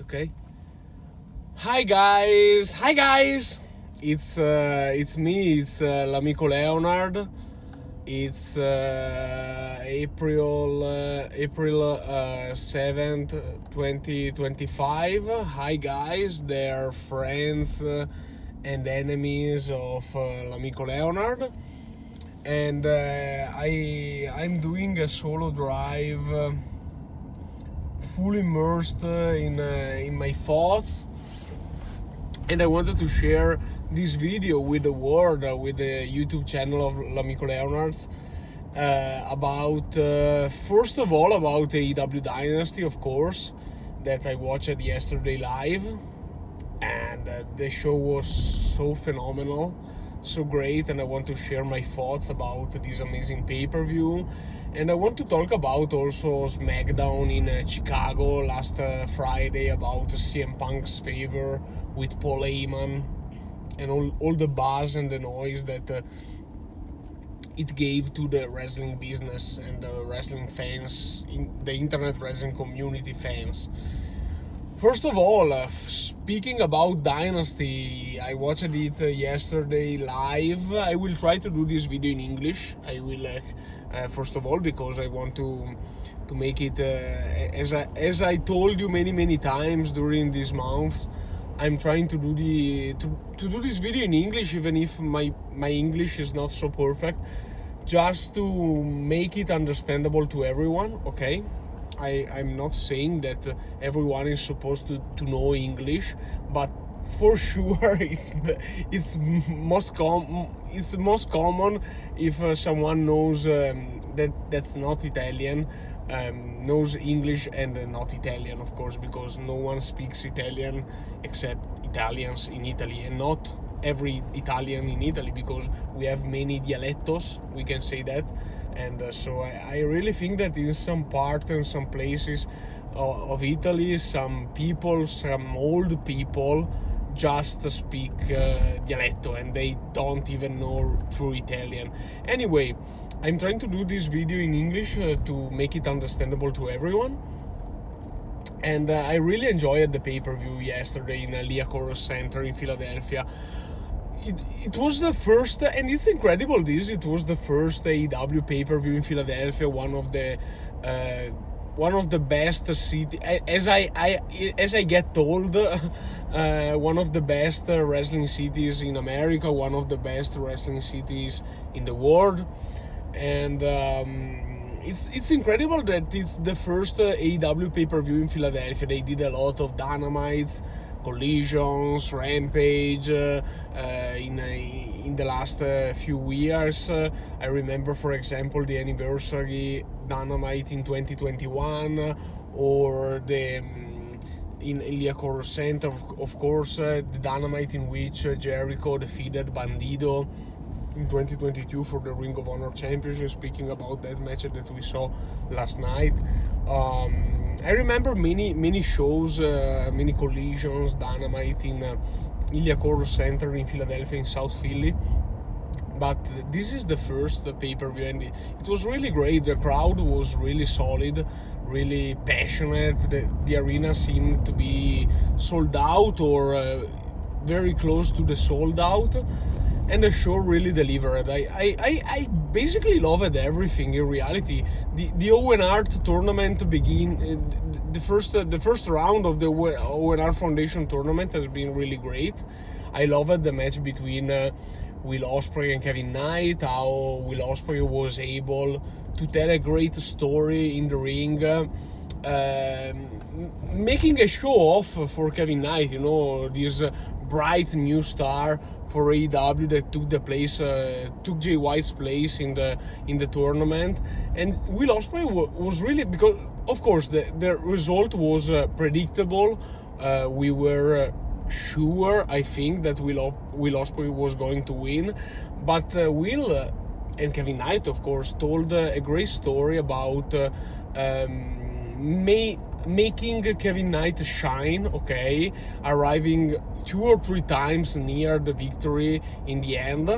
Okay. Hi guys. It's me. It's Amico Leonard. It's April 7th, 2025. Hi guys. They're friends and enemies of Amico Leonard, and I'm doing a solo drive. Fully immersed in my thoughts, and I wanted to share this video with the world, with the YouTube channel of Amico Leonard, about first of all about AEW Dynasty, of course, that I watched yesterday live, and the show was so phenomenal, so great, and I want to share my thoughts about this amazing pay-per-view. And I want to talk about also SmackDown in Chicago last Friday, about CM Punk's favor with Paul Heyman, and all the buzz and the noise that it gave to the wrestling business and the wrestling fans, the internet wrestling community fans. First of all, speaking about Dynasty, I watched it yesterday live. I will try to do this video in English. I will, first of all, because I want to make it, as I told you many times during these months, I'm trying to do to do this video in English, even if my English is not so perfect, just to make it understandable to everyone. Okay. I'm not saying that everyone is supposed to know English, but for sure it's most common if someone knows that's not Italian, knows English and not Italian, of course, because no one speaks Italian except Italians in Italy, and not every Italian in Italy, because we have many dialectos, we can say that. And so I really think that in some part and some places of Italy, some people, some old people, just speak dialetto, and they don't even know true Italian. Anyway, I'm trying to do this video in English to make it understandable to everyone. And I really enjoyed the pay-per-view yesterday in Leonard Center in Philadelphia. It was the first, and it's incredible it was the first AEW pay-per-view in Philadelphia, one of the best city, as I get told, one of the best wrestling cities in America, one of the best wrestling cities in the world. And it's incredible that it's the first AEW pay-per-view in Philadelphia. They did a lot of Dynamites, Collisions, Rampage in the last few years. I remember, for example, the anniversary Dynamite in 2021, or the in Leonard Center, of course, the Dynamite in which Jericho defeated Bandido in 2022 for the Ring of Honor Championship. Speaking about that match that we saw last night, I remember many shows, many Collisions, Dynamite in Leonard Center in Philadelphia, in South Philly. But this is the first pay-per-view, and it was really great. The crowd was really solid, really passionate. The arena seemed to be sold out, or very close to the sold out. And the show really delivered. I basically loved everything. In reality, the Owen Hart tournament the first round of the Owen Hart Foundation tournament has been really great. I loved the match between Will Ospreay and Kevin Knight. How Will Ospreay was able to tell a great story in the ring, making a show off for Kevin Knight. You know, this bright new star for AEW that took Jay White's place in the tournament. And Will Ospreay was really, because of course the result was predictable. We were sure, I think, that Will Ospreay was going to win, but Will and Kevin Knight, of course, told a great story about making Kevin Knight shine, okay, arriving 2 or 3 times near the victory in the end.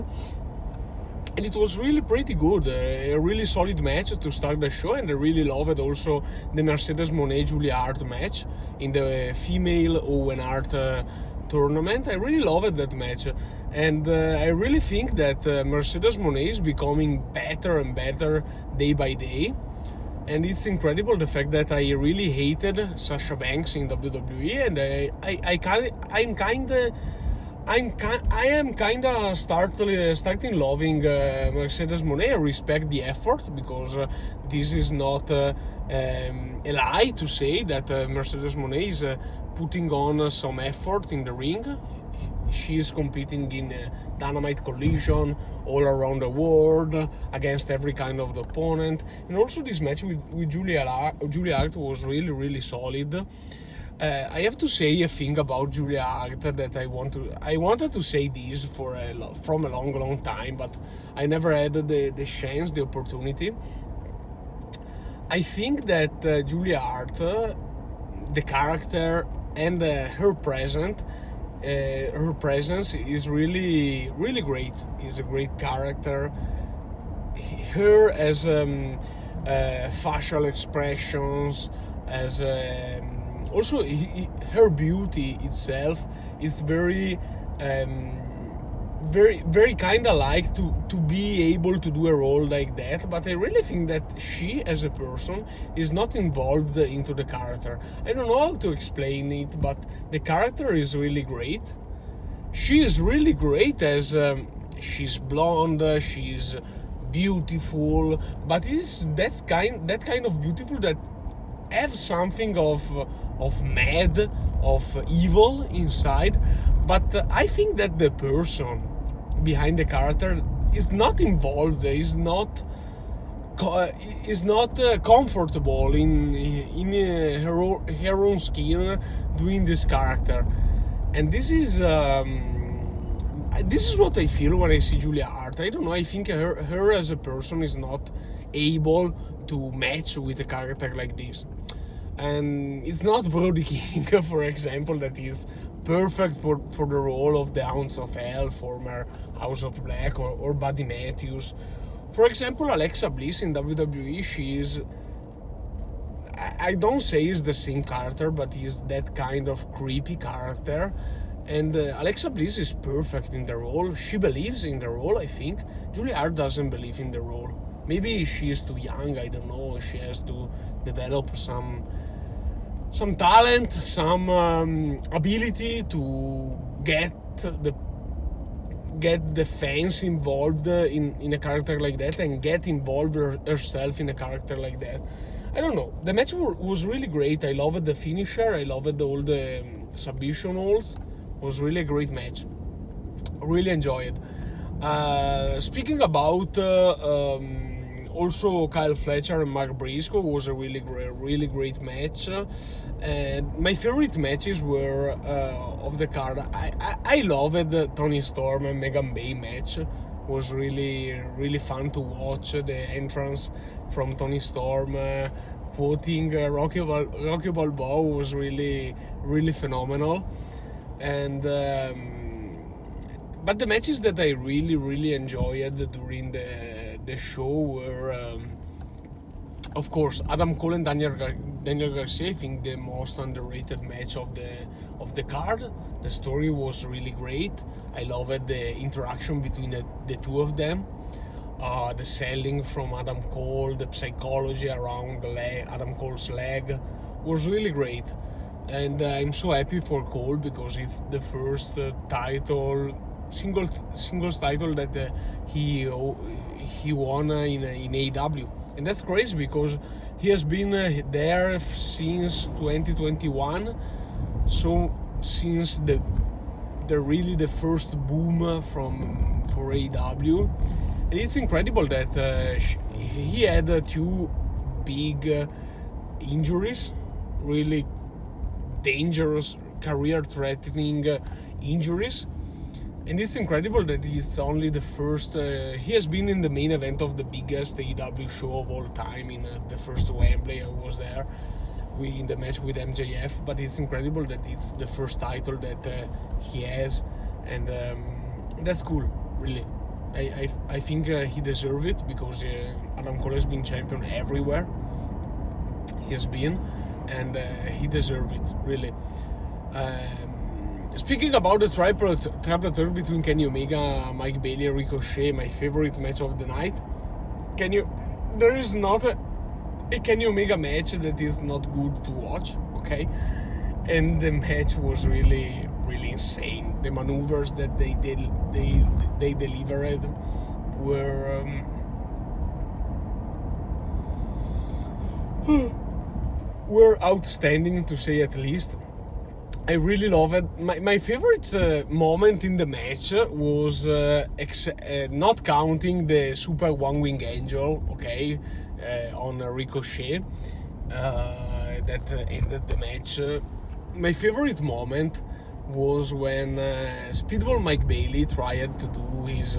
And it was really pretty good, a really solid match to start the show, and I really loved also the Mercedes Moné Julia Hart match. in the female Owen Hart tournament. I really loved that match, and I really think that Mercedes Moné is becoming better and better day by day. And it's incredible the fact that I really hated Sasha Banks in WWE, and I am kinda starting loving Mercedes Moné. I respect the effort, because this is not a lie to say that Mercedes Moné is putting on some effort in the ring. She is competing in Dynamite Collision all around the world against every kind of opponent, and also this match with Julia Hart was really solid. I have to say a thing about Julia Hart that I wanted to say this from a long time, but I never had the chance, the opportunity. I think that Julia Hart, the character and her presence is really great. Is a great character. Her as facial expressions, as also her beauty itself is very kind of like to be able to do a role like that. But I really think that she as a person is not involved into the character. I don't know how to explain it, but the character is really great. She is really great as she's blonde, she's beautiful, but it's that kind of beautiful that have something of mad, of evil inside. But I think that the person behind the character is not involved, is not comfortable in her own skin doing this character. And this is what I feel when I see Julia Hart. I don't know, I think her as a person is not able to match with a character like this. And it's not Brody King, for example, that is perfect for the role of the Hounds of Hell, former House of Black, or Buddy Matthews. For example, Alexa Bliss in WWE, she is, I don't say is the same character, but is that kind of creepy character. And Alexa Bliss is perfect in the role. She believes in the role, I think. Julia Hart doesn't believe in the role. Maybe she is too young, I don't know. She has to develop some talent, some ability to get the fans involved in a character like that, and get involved herself in a character like that. I don't know. The match was really great. I loved the finisher. I loved all the submission holds. It was really a great match. Really enjoyed it. Speaking about also Kyle Fletcher and Mark Briscoe, was a really great match. And my favorite matches were of the card. I loved the Toni Storm and Megan Bay match. It was really fun to watch. The entrance from Toni Storm quoting Rocky Balboa was really phenomenal. And but the matches that I really enjoyed during the show were of course Adam Cole and Daniel Garcia. I think the most underrated match of the card. The story was really great. I loved the interaction between the two of them. The selling from Adam Cole, the psychology around Adam Cole's leg was really great. And I'm so happy for Cole, because it's the first singles title that he won in AEW. And that's crazy, because he has been there since 2021. So since the first boom for AEW. And it's incredible that he had two big injuries, really dangerous, career-threatening injuries. And it's incredible that it's only the first. He has been in the main event of the biggest AEW show of all time, in the first Wembley. I was there in the match with MJF. But it's incredible that it's the first title that he has, and that's cool, really. I think he deserves it, because Adam Cole has been champion everywhere he has been, and he deserved it, really. Speaking about the triple threat between Kenny Omega, Mike Bailey, and Ricochet, my favorite match of the night. There is not a Kenny Omega match that is not good to watch, okay? And the match was really, really insane. The maneuvers that they delivered were outstanding, to say at least. I really love it. My favorite moment in the match was not counting the Super One Wing Angel, okay, on Ricochet that ended the match. My favorite moment was when Speedball Mike Bailey tried to do his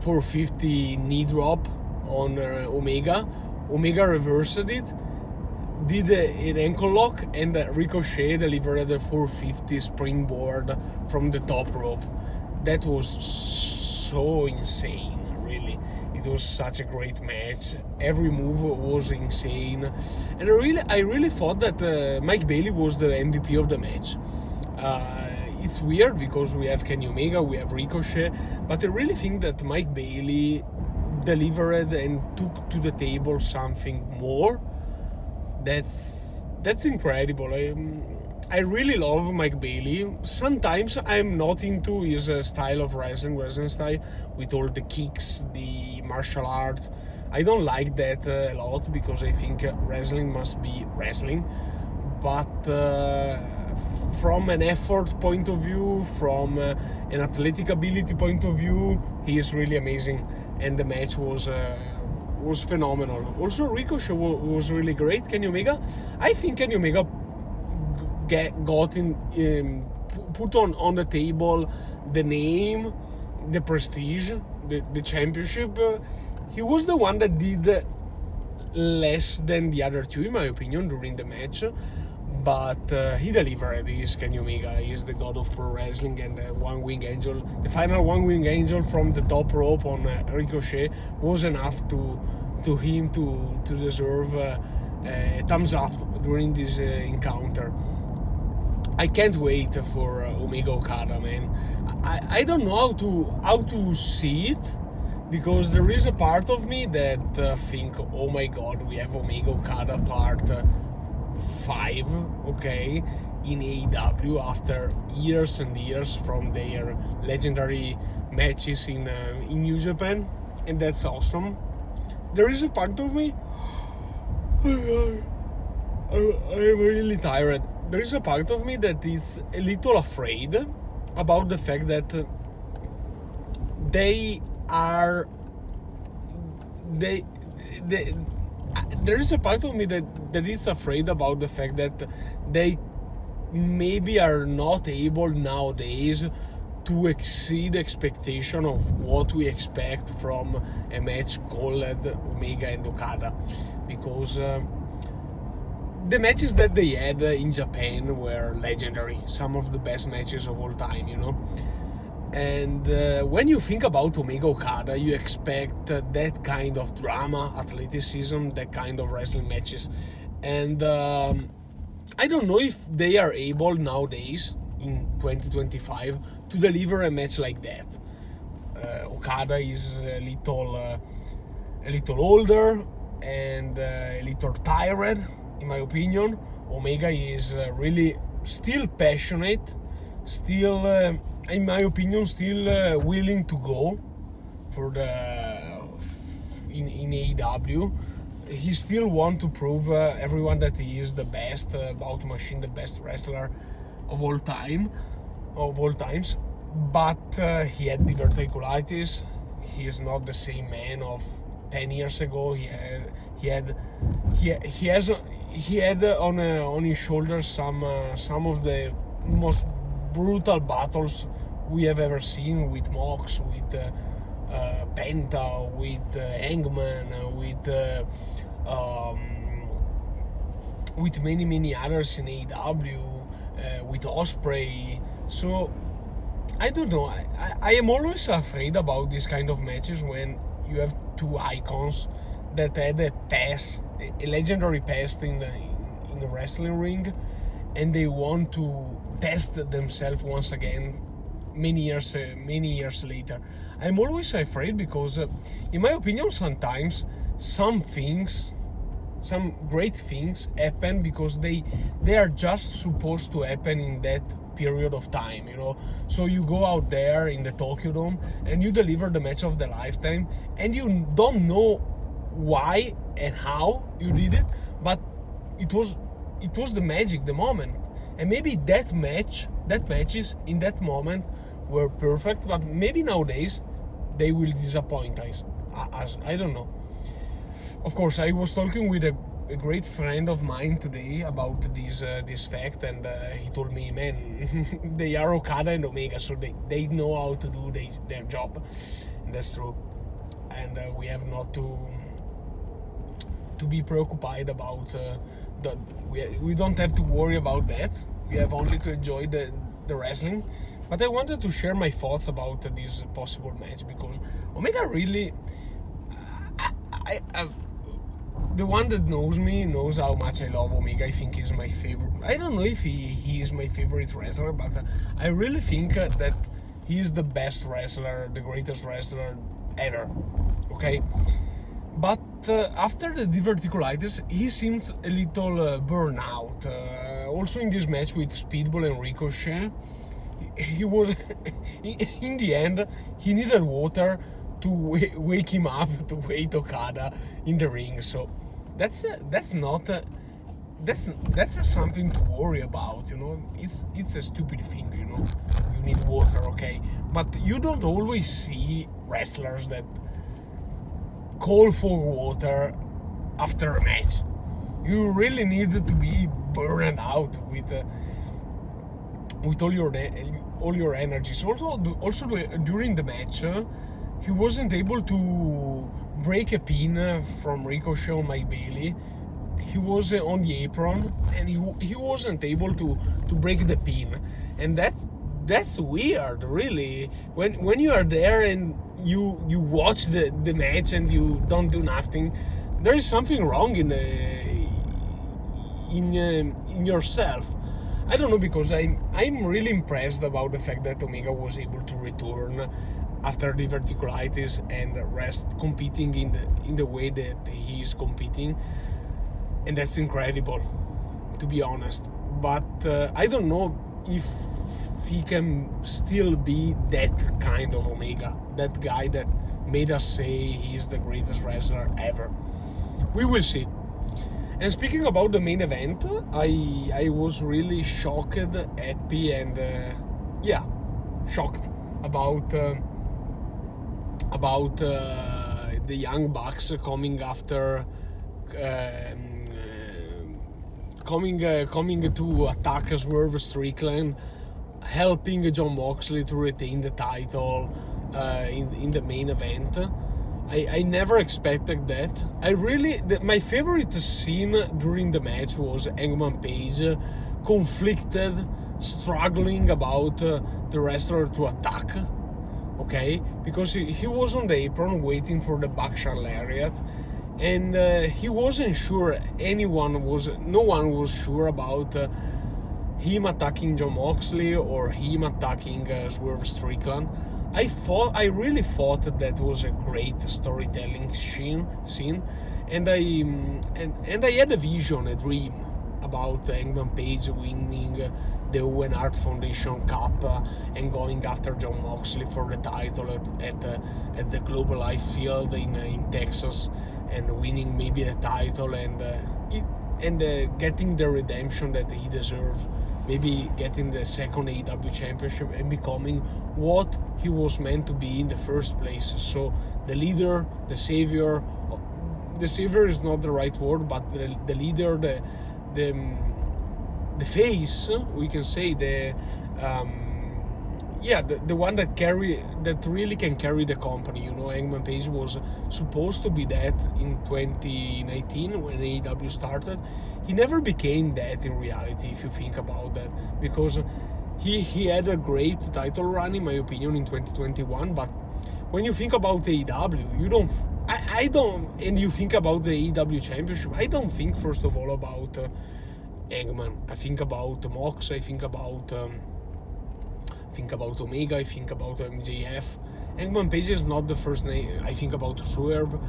450 knee drop on Omega. Omega reversed it, did an ankle lock, and Ricochet delivered a 450 springboard from the top rope. That was so insane, really. It was such a great match. Every move was insane, and I really thought that Mike Bailey was the MVP of the match. It's weird because we have Kenny Omega, we have Ricochet, but I really think that Mike Bailey delivered and took to the table something more. That's incredible. I really love Mike Bailey. Sometimes I'm not into his style of wrestling style, with all the kicks, the martial art. I don't like that a lot, because I think wrestling must be wrestling. But from an effort point of view, from an athletic ability point of view, he is really amazing, and the match was phenomenal. Also, Ricochet was really great. Kenny Omega, I think Kenny Omega put on the table the name, the prestige, the championship. He was the one that did less than the other two, in my opinion, during the match. But he delivered. He's Kenny Omega. He is the god of pro wrestling, and the One Wing Angel, the final One Wing Angel from the top rope on Ricochet was enough to him to deserve a thumbs up during this encounter. I can't wait for Omega Okada, man. I don't know how to see it, because there is a part of me that think, oh my god, we have Omega Okada part 5, okay, in AEW after years and years from their legendary matches in New Japan, and that's awesome. There is a part of me, I'm really tired. There is a part of me that is a little afraid about the fact that there is a part of me that is afraid about the fact that they maybe are not able nowadays to exceed expectation of what we expect from a match called Omega and Okada, because the matches that they had in Japan were legendary, some of the best matches of all time, you know. And when you think about Omega Okada, you expect that kind of drama, athleticism, that kind of wrestling matches. And I don't know if they are able nowadays, in 2025, to deliver a match like that. Okada is a little older and a little tired, in my opinion. Omega is really still passionate, still, in my opinion, still willing to go for in AEW. He still wants to prove everyone that he is the best bout machine, the best wrestler of all times. But he had diverticulitis. He is not the same man of 10 years ago. He had on his shoulders some of the most brutal battles we have ever seen, with Mox, with Penta, with Hangman, with many others in AEW, with Ospreay. So I don't know. I am always afraid about these kind of matches when you have two icons that had a legendary past in the wrestling ring, and they want to test themselves once again many years later. I'm always afraid because, in my opinion, sometimes some great things happen because they are just supposed to happen in that period of time, So you go out there in the Tokyo Dome and you deliver the match of the lifetime, and you don't know why and how you did it, but it was the magic, the moment. And maybe that matches in that moment were perfect, but maybe nowadays they will disappoint us. I don't know. Of course, I was talking with a great friend of mine today about this fact, and he told me, man, they are Okada and Omega, so they know how to do their job, and that's true. And we have not to be preoccupied about that. We don't have to worry about that. We have only to enjoy the wrestling. But I wanted to share my thoughts about this possible match because Omega really, the one that knows me knows how much I love Omega. I think he's my favorite. I don't know if he is my favorite wrestler, but I really think that he is the best wrestler, the greatest wrestler ever. Okay? But after the diverticulitis, he seemed a little burnout. Also in this match with Speedball and Ricochet, he was, in the end, he needed water to wake him up to wait Okada in the ring. So that's something to worry about, It's a stupid thing, You need water, okay, but you don't always see wrestlers that call for water after a match. You really need to be burned out with all your energies. Also during the match, he wasn't able to break a pin from Ricochet on Mike Bailey. He was on the apron and he wasn't able to break the pin, and that's weird, really. When you are there and you watch the match and you don't do nothing, there is something wrong in yourself. I don't know, because I'm really impressed about the fact that Omega was able to return after diverticulitis and rest competing in the way that he is competing, and that's incredible, to be honest. But I don't know if he can still be that kind of Omega, that guy that made us say he is the greatest wrestler ever. We will see. And speaking about the main event, I was really shocked, happy, and shocked about the Young Bucks coming after coming to attack Swerve Strickland, helping Jon Moxley to retain the title in the main event. I never expected that. My favorite scene during the match was Hangman Page conflicted, struggling about the wrestler to attack. Okay, because he was on the apron waiting for the Buckshot Lariat, and he wasn't sure. No one was sure about him attacking Jon Moxley or him attacking Swerve Strickland. I really thought that was a great storytelling scene, and I had a vision, a dream about Hangman Page winning the Owen Hart Foundation Cup and going after Jon Moxley for the title at the Global Life Field in Texas, and winning maybe the title and getting the redemption that he deserved. Maybe getting the second AEW championship and becoming what he was meant to be in the first place. So the leader, the savior. The savior is not the right word, but the leader, the face, we can say, the one that really can carry the company. Hangman Page was supposed to be that in 2019 when AEW started. He never became that in reality, if you think about that, because he had a great title run, in my opinion, in 2021. But when you think about AEW, and you think about the AEW championship, I don't think, first of all, about Eggman. I think about Mox. I think about Omega. I think about MJF. Eggman Page is not the first name. I think about Swerve.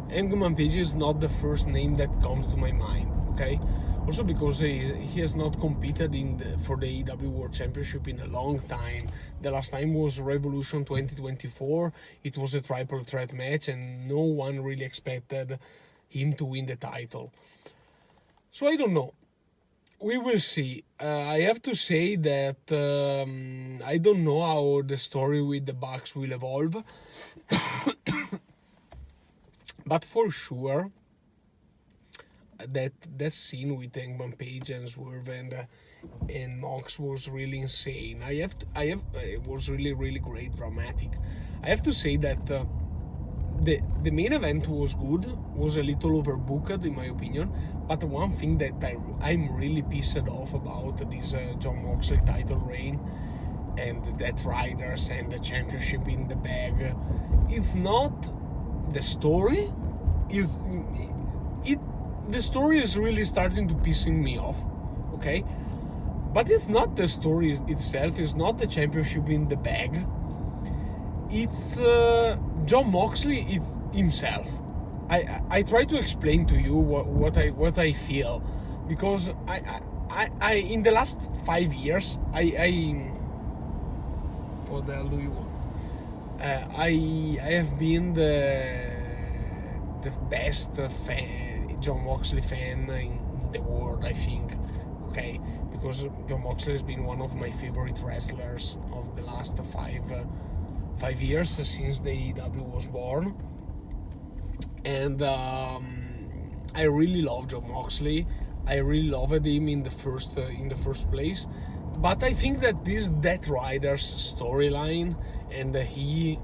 Eggman Page is not the first name that comes to my mind. Okay. Also because he has not competed for the AEW World Championship in a long time. The last time was Revolution 2024. It was a triple threat match and no one really expected him to win the title. So I don't know. We will see. I have to say that I don't know how the story with the Bucks will evolve. But for sure, that scene with Hangman Page and Swerve and Mox was really insane. It was really great, dramatic. I have to say that the main event was good, was a little overbooked in my opinion. But one thing that I'm really pissed off about this Jon Moxley title reign and the Death Riders and the championship in the bag, it's not the story. The story is really starting to pissing me off, okay? But it's not the story itself, it's not the championship in the bag. It's Jon Moxley himself. I try to explain to you what I feel, because I in the last 5 years what the hell do you want? I have been the best Jon Moxley fan in the world, I think, okay, because Jon Moxley has been one of my favorite wrestlers of the last 5 years since the AEW was born, and I really love Jon Moxley. I really loved him in the first place, but I think that this Death Riders storyline and he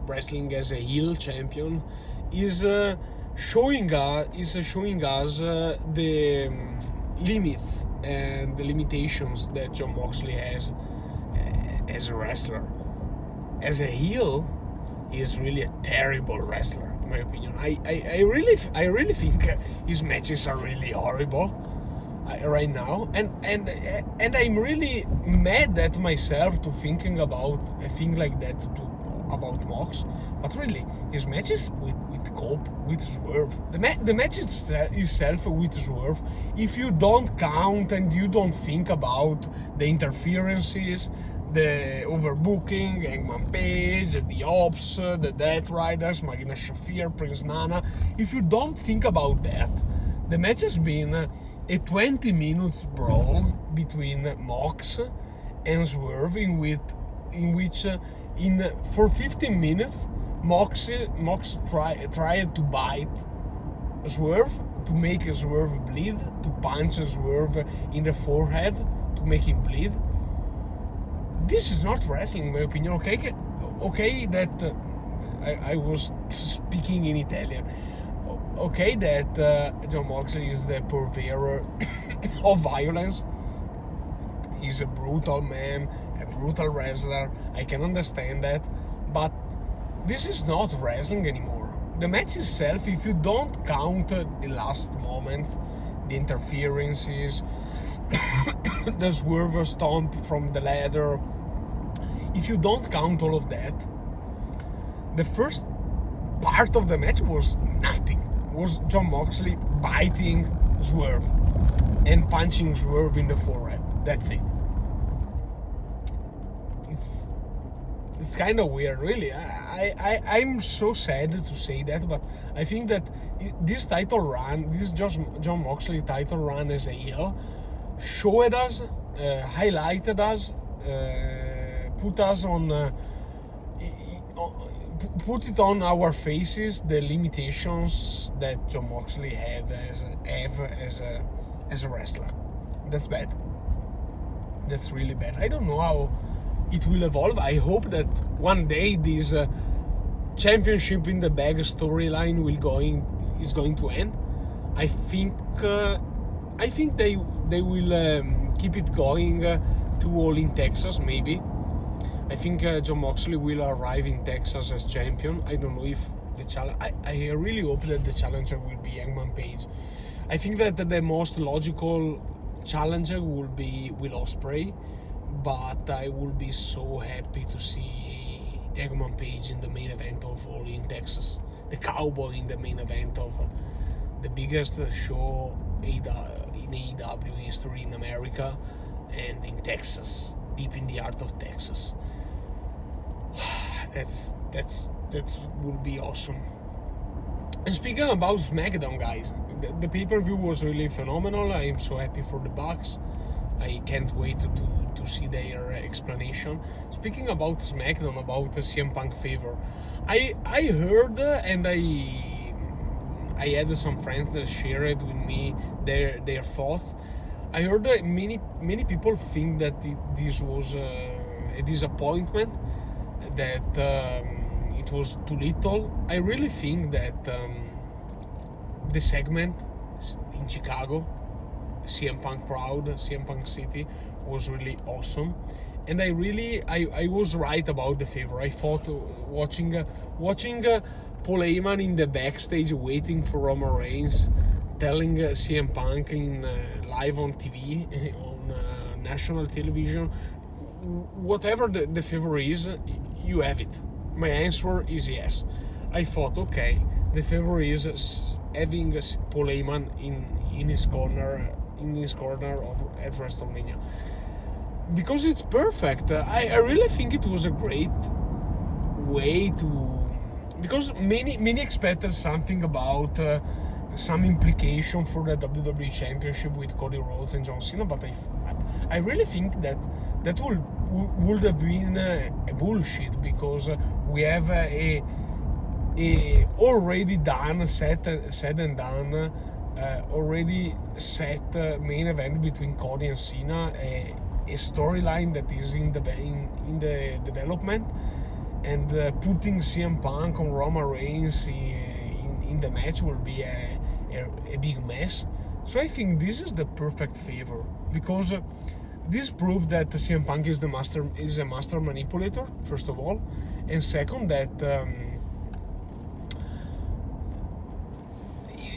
wrestling as a heel champion is showing us the limits and the limitations that Jon Moxley has as a wrestler. As a heel, he is really a terrible wrestler, in my opinion. I really think his matches are really horrible right now, and I'm really mad at myself to thinking about a thing like that about Mox. But really, his matches with Cope, with Swerve, the match itself with Swerve, if you don't count and you don't think about the interferences, the overbooking, Hangman Page, the Ops, the Death Riders, Magna Shafir, Prince Nana, if you don't think about that, the match has been a 20 minutes brawl between Mox and Swerve in which for 15 minutes Mox tried to bite Swerve, to make Swerve bleed, to punch Swerve in the forehead to make him bleed. This is not wrestling, in my opinion. Okay, that I was speaking in Italian. Okay, that Jon Moxley is the purveyor of violence. He's a brutal man, a brutal wrestler. I can understand that, but this is not wrestling anymore. The match itself, if you don't count the last moments, the interferences, the Swerve stomp from the ladder, if you don't count all of that, the first part of the match was nothing. Was Jon Moxley biting Swerve and punching Swerve in the forehead. That's it. It's kind of weird, really. I'm so sad to say that, but I think that this title run, this Jon Moxley title run as a heel, showed us, highlighted us, put us on, put it on our faces, the limitations that Jon Moxley have as a wrestler. That's bad. That's really bad. I don't know how it will evolve. I hope that one day this championship in the bag storyline is going to end. I think they will keep it going to All in Texas, maybe. I think Jon Moxley will arrive in Texas as champion. I don't know if the challenge. I really hope that the challenger will be Hangman Page. I think that the most logical challenger will be Will Ospreay, but I will be so happy to see Eggman Page in the main event of All In Texas, the Cowboy in the main event of the biggest show in AEW history in America and in Texas, deep in the heart of Texas. That will be awesome. And speaking about SmackDown, guys, the pay-per-view was really phenomenal. I am so happy for the Bucks. I can't wait to see their explanation. Speaking about SmackDown, about CM Punk favor, I heard and I had some friends that shared with me their thoughts. I heard that many people think that this was a disappointment, that it was too little. I really think that the segment in Chicago, CM Punk crowd, CM Punk City, was really awesome, and I was right about the favor. I thought watching Paul Heyman in the backstage waiting for Roman Reigns, telling CM Punk in live on TV, on national television, whatever the favor is, you have it. My answer is yes. I thought, okay, the favor is having Paul Heyman in his corner at WrestleMania, because it's perfect. I really think it was a great way to, because many expected something about some implication for the WWE Championship with Cody Rhodes and John Cena, but I really think that would have been a bullshit, because we have a already done, said and done, already set main event between Cody and Cena, a storyline that is in the development, and putting CM Punk on Roman Reigns in the match will be a big mess. So I think this is the perfect favor, because this proves that CM Punk is a master manipulator, first of all, and second that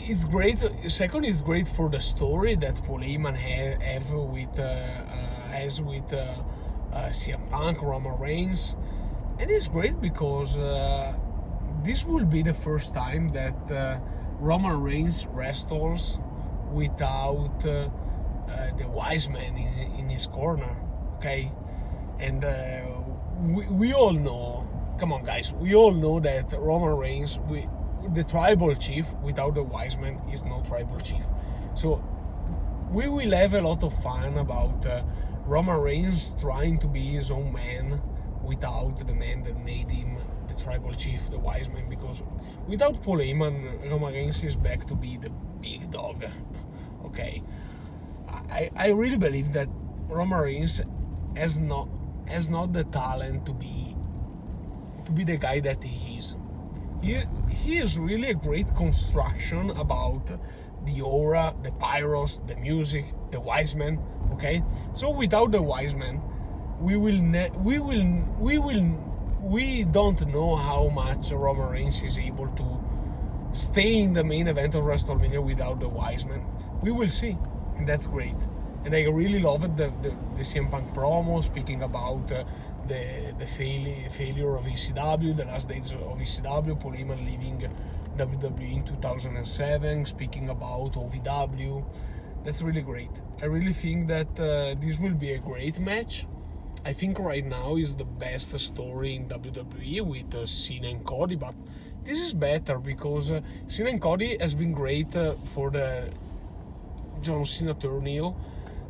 it's great. Second, it's great for the story that Paul Heyman has with CM Punk, Roman Reigns, and it's great because this will be the first time that Roman Reigns wrestles without the wise man in his corner, okay? And we all know, come on guys, we all know that Roman Reigns, the tribal chief without the wise man is no tribal chief. So we will have a lot of fun about Roman Reigns trying to be his own man without the man that made him the tribal chief, the wise man, because without Paul Heyman, Roman Reigns is back to be the big dog, okay? I really believe that Roman Reigns has not the talent to be the guy that he is. He is really a great construction about the aura, the pyros, the music, the wise man. Okay, so without the wise man, we don't know how much Roman Reigns is able to stay in the main event of WrestleMania without the wise man. We will see, and that's great. And I really loved the CM Punk promo, speaking about the failure of ECW, the last days of ECW, Paul Heyman leaving WWE in 2007, speaking about OVW. That's really great. I really think that this will be a great match. I think right now is the best story in WWE with Cena and Cody, but this is better because Cena and Cody has been great for the John Cena turn heel.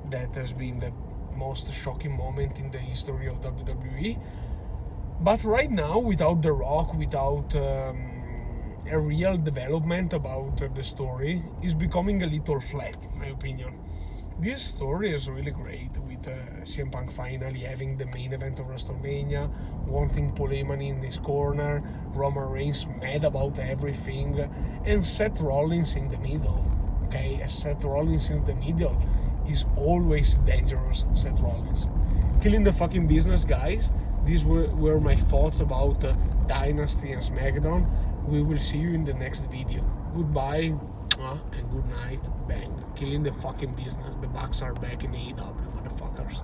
That has been the most shocking moment in the history of WWE. But right now, without The Rock, without a real development about the story, is becoming a little flat, in my opinion. This story is really great, with CM Punk finally having the main event of WrestleMania, wanting Paul Heyman in his corner, Roman Reigns mad about everything, and Seth Rollins in the middle. Okay, Seth Rollins in the middle is always dangerous, Seth Rollins. Killing the fucking business, guys. These were my thoughts about Dynasty and SmackDown. We will see you in the next video. Goodbye and good night. Bang. Killing the fucking business. The Bucks are back in AEW, motherfuckers.